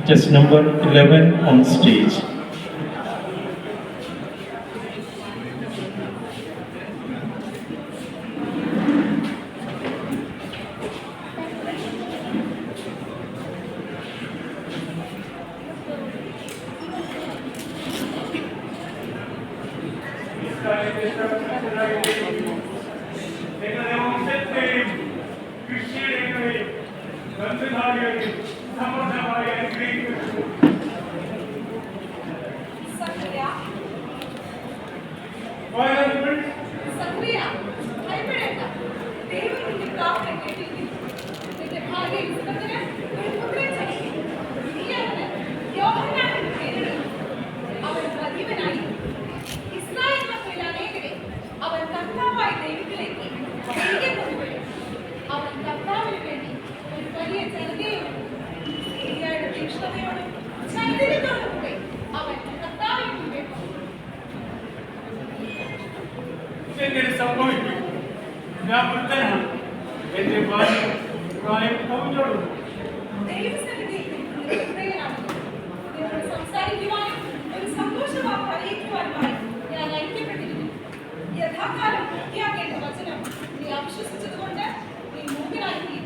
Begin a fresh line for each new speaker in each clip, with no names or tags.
Just number 11 on stage.
സംഭവിക്കും. ഞാൻ വൃദ്ധനാണ്. എന്റെ ഭാര്യ പ്രായം കവിഞ്ഞോളൂ.
സംസാരിക്കുവാനും ഒരു സന്തോഷവാർത്ത അറിയിക്കുവാനുമായി ഞാൻ ഐക്യപ്പെട്ടിരിക്കുന്നു. യഥാകാലം പൂർത്തിയാക്കേണ്ട വചനം നീ അവിശ്വസിച്ചതുകൊണ്ട് നീ മൂകനായി.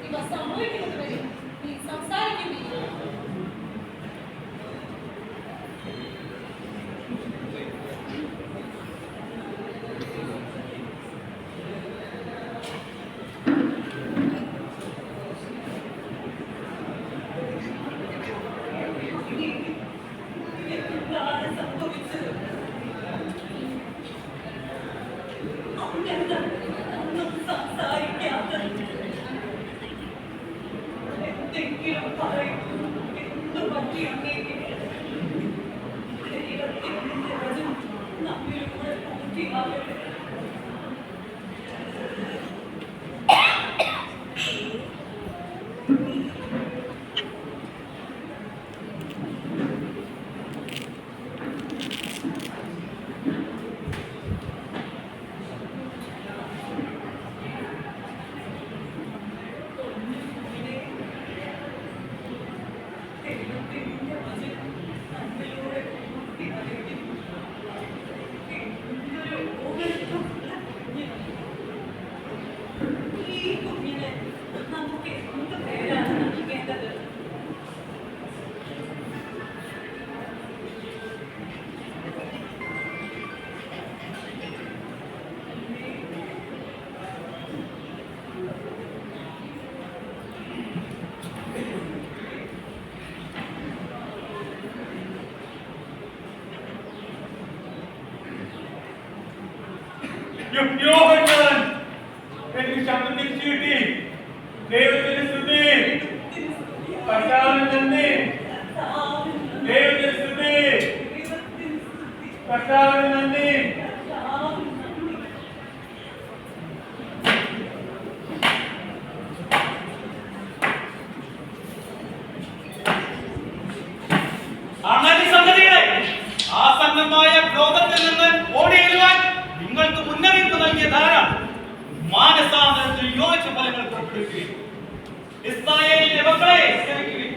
ഇവ സംഭവിക്കുന്നത് വരെ നീ സംസാരിക്കുന്നില്ല.
യോഹന്നാൻ എനിക്ക് ശബ്ദം തിരിച്ചു കിട്ടി. ദൈവത്തിന് സ്തുതി. കർത്താവിന് നന്ദി. ദൈവത്തിന് സ്തുതി. കർത്താവിന് നന്ദി.
അങ്ങനെ സംഗതികളെ ആസന്നമായ ക്രോധത്തിൽ നിന്ന് ഓടിയെഴുവാൻ നിങ്ങൾക്ക് മുന്നറിയിപ്പ് നൽകിയ ധാര മാനസാന്തരത്തിൽ യോജിച്ച ഫലങ്ങൾ പുറപ്പെടുവിക്കുകയും ഇസ്രായേലിന്റെ മക്കളെ സേവിക്കുകയും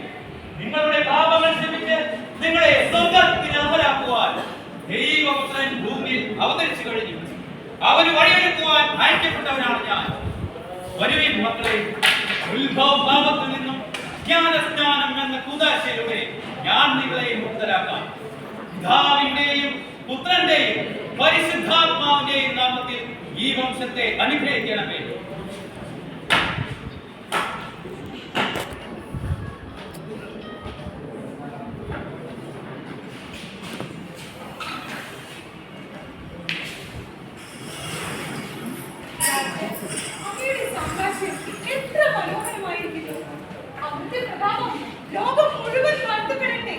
നിങ്ങളുടെ പാപങ്ങൾ ക്ഷമിച്ച് നിങ്ങളെ സ്വർഗ്ഗത്തിന് അമലാക്കുവാൻ ദൈവപുത്രൻ ഭൂമിയിൽ അവതരിച്ചു കഴിഞ്ഞു. അവന് വഴിയൊരുക്കുവാൻ അയക്കപ്പെട്ടവനാണ് ഞാൻ. വരുവിൻ മക്കളെ, ഉത്ഭവഭാവത്തിൽ നിന്നും ജ്ഞാനസ്നാനം എന്ന കൂദാശയിലൂടെ ഞാൻ നിങ്ങളെ മുക്തരാക്കാം. പിതാവിന്റെയും പുത്രന്റെയും പരിശുദ്ധാത്മാവിന്റെയും നാമത്തിൽ ഈ വംശത്തെ അനുഗ്രഹിക്കണമേ.
അങ്ങയുടെ സംഭാഷണം എത്ര മനോഹരമായിരിക്കുന്നു. അവിടുത്തെ പ്രതാപം ലോകം മുഴുവൻ വാഴ്ത്തപ്പെടട്ടെ.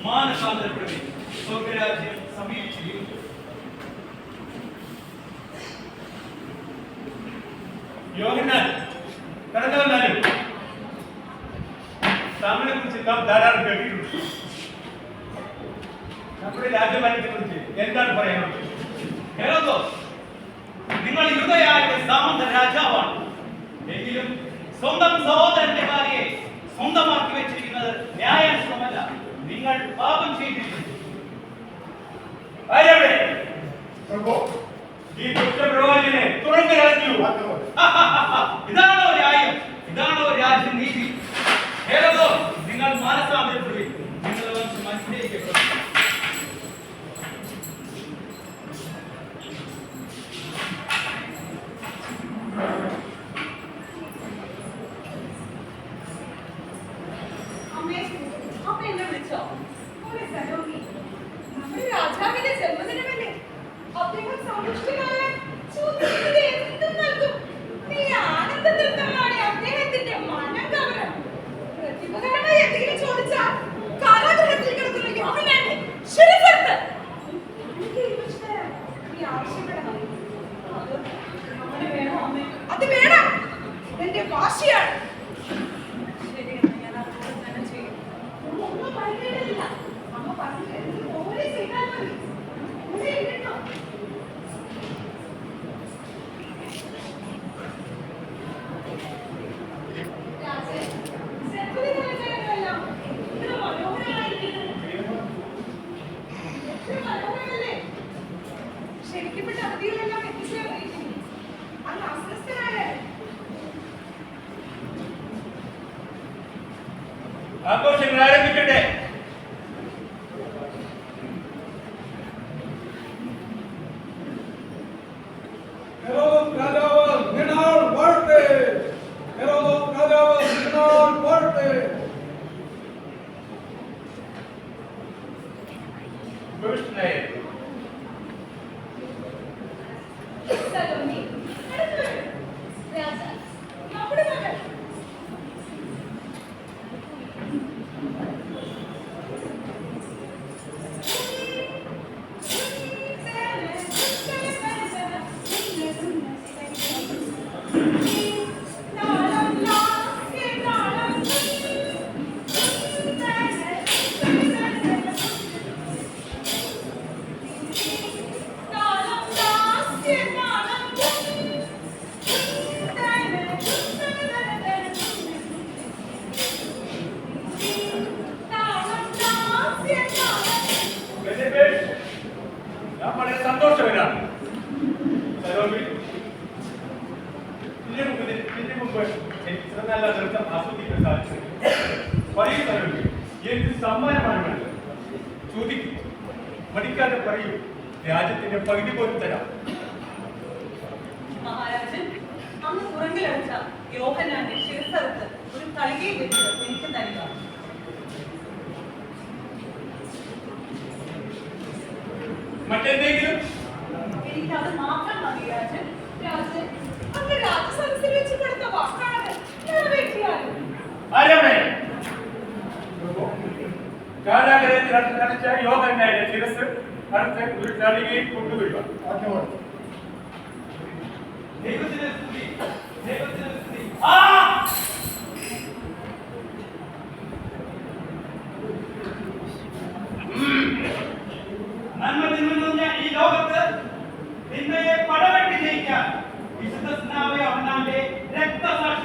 മാനസാന്തരപ്പെടുവിൻ, സ്വർഗ്ഗരാജ്യം സമീപിച്ചിരിക്കുന്നു.
യോഹന്നാൻ കടന്നു വന്നാലും താങ്കളെ കുറിച്ച് നാം ധാരാളം കേട്ടിട്ടുണ്ട്. നമ്മുടെ രാജഭരണത്തെ കുറിച്ച് എന്താണ് പറയാനുള്ളത്?
ഹെരോദോസ് നിങ്ങൾ യുദ്ധയായുടെ സാമന്ത രാജാവാണ്. എങ്കിലും സ്വന്തം സഹോദരന്റെ ഭാര്യയെ സ്വന്തമാക്കി വെച്ചിരിക്കുന്നത് ന്യായാനുസൃതമല്ല. നിങ്ങൾ പാപം ചെയ്തിരിക്കുന്നു.
ആരവിടെ? പ്രഭു, ഈ ദുഷ്ടപ്രവാചകനെ തുറന്നുകളഞ്ഞു.
ഇതാണോ ന്യായം? ഇതാണോ രാജ്യനീതി? ഏതോ നിങ്ങൾ മാനസാന്തരപ്പെടുവിൻ. നിങ്ങളുടെ വംശം അനുഗ്രഹിക്കപ്പെടും.
അമ്മേ, അമ്മ എന്നെ വിളിച്ചോ? മോളെ സലോമി, നമ്മുടെ രാജാവിന്റെ ജന്മദിനമല്ലേ? അദ്ദേഹം സന്തുഷ്ടനായാൽ ചോദിക്കുന്നത് എന്തും നൽകും. നീ ആനന്ദതൃപ്തനാണ് അദ്ദേഹത്തിന്റെ മനം കവരണം. പ്രതിഭകരമായി എന്തെങ്കിലും ചോദിച്ചാൽ കാരാഗൃഹത്തിൽ കിടക്കുന്ന യോഹന്നാനെ ശിരസ്സെടുത്ത് എനിക്ക് ഇരുപത് തരാം. നീ ആവശ്യപ്പെടണം. അത് അങ്ങനെ വേണോ അമ്മേ? അത് വേണം. എന്റെ വാശിയാണ്. ശരിയാണ്, ഞാൻ അതുപോലെ തന്നെ ചെയ്യും. ഒന്നും പറയുന്നില്ല. അമ്മ പറഞ്ഞിട്ട് എനിക്ക് പോലെ ചെയ്താൽ മതി. ഇവിടെ ഇരുന്നോ? രാജൻ, ജന്മദിനാചരണങ്ങളെല്ലാം ഇത്ര മനോഹരമായിരിക്കുന്നു. എത്ര മനോഹരമല്ലേ? ക്ഷണിക്കപ്പെട്ട അതിഥികളെല്ലാം എത്തിച്ചേർന്നിരിക്കുന്നു. അങ്ങ് അസ്വസ്ഥനായാലും
ആഘോഷങ്ങൾ ആരംഭിക്കട്ടെ.
Herodot രാജാവ് നിന്നാൾ വാഴ്ത്തേ. ഹെരോദോസ് രാജാവ് നിന്നാൾ വാഴ്ത്തേ.
ഭവിഷ്ണയെ
സലോമി, അടുത്ത് വരൂ. രാജ, നമ്മുടെ മകൾ.
ഞാൻ വളരെ സന്തോഷവനാണ്. സലോമി, ഇതിനു മുമ്പ് എനിക്ക് ഇത്ര നല്ല നൃത്തം ആസ്വദിക്കാൻ സാധിച്ചു. പറയൂ സലോമി, എന്ത് സമ്മാനമാണ് വേണ്ടത്? ചോദിക്കൂ, മടിക്കാതെ പറയൂ. രാജ്യത്തിന്റെ പകുതി പോലും തരാം.
മഹാരാജൻ, അന്ന് പുറകിലടിച്ച യോഹന്നാന്റെ ശിരസ്സറുത്ത് ഒരു തളികയിൽ വെച്ച് എനിക്ക് തരിക.
മറ്റെന്തെങ്കിലും?
എനിക്കത് മാത്രം മതി രാജൻ.
രാജൻ, അങ്ങ് രാജസദസ്സിൽ വെച്ച് കൊടുത്ത വാക്കാണ് നിറവേറ്റിയാലും.
ആരവിടെ? കാരാഗ്രഹത്തിൽ അടച്ച യോഹന്നാന്റെ ശിരസ് അടുത്ത് ഒരു തളികയിൽ കൊണ്ടുവരിക.
ദൈവത്തിന് സ്തുതി. ദൈവത്തിന് സ്തുതി. നന്മ തിന്നുന്ന ഈ ലോകത്ത് നിന്നയെ പടവെട്ടി ജയിക്കാൻ വിശുദ്ധ സ്നാവ യോഹന്നാന്റെ രക്തസാക്ഷി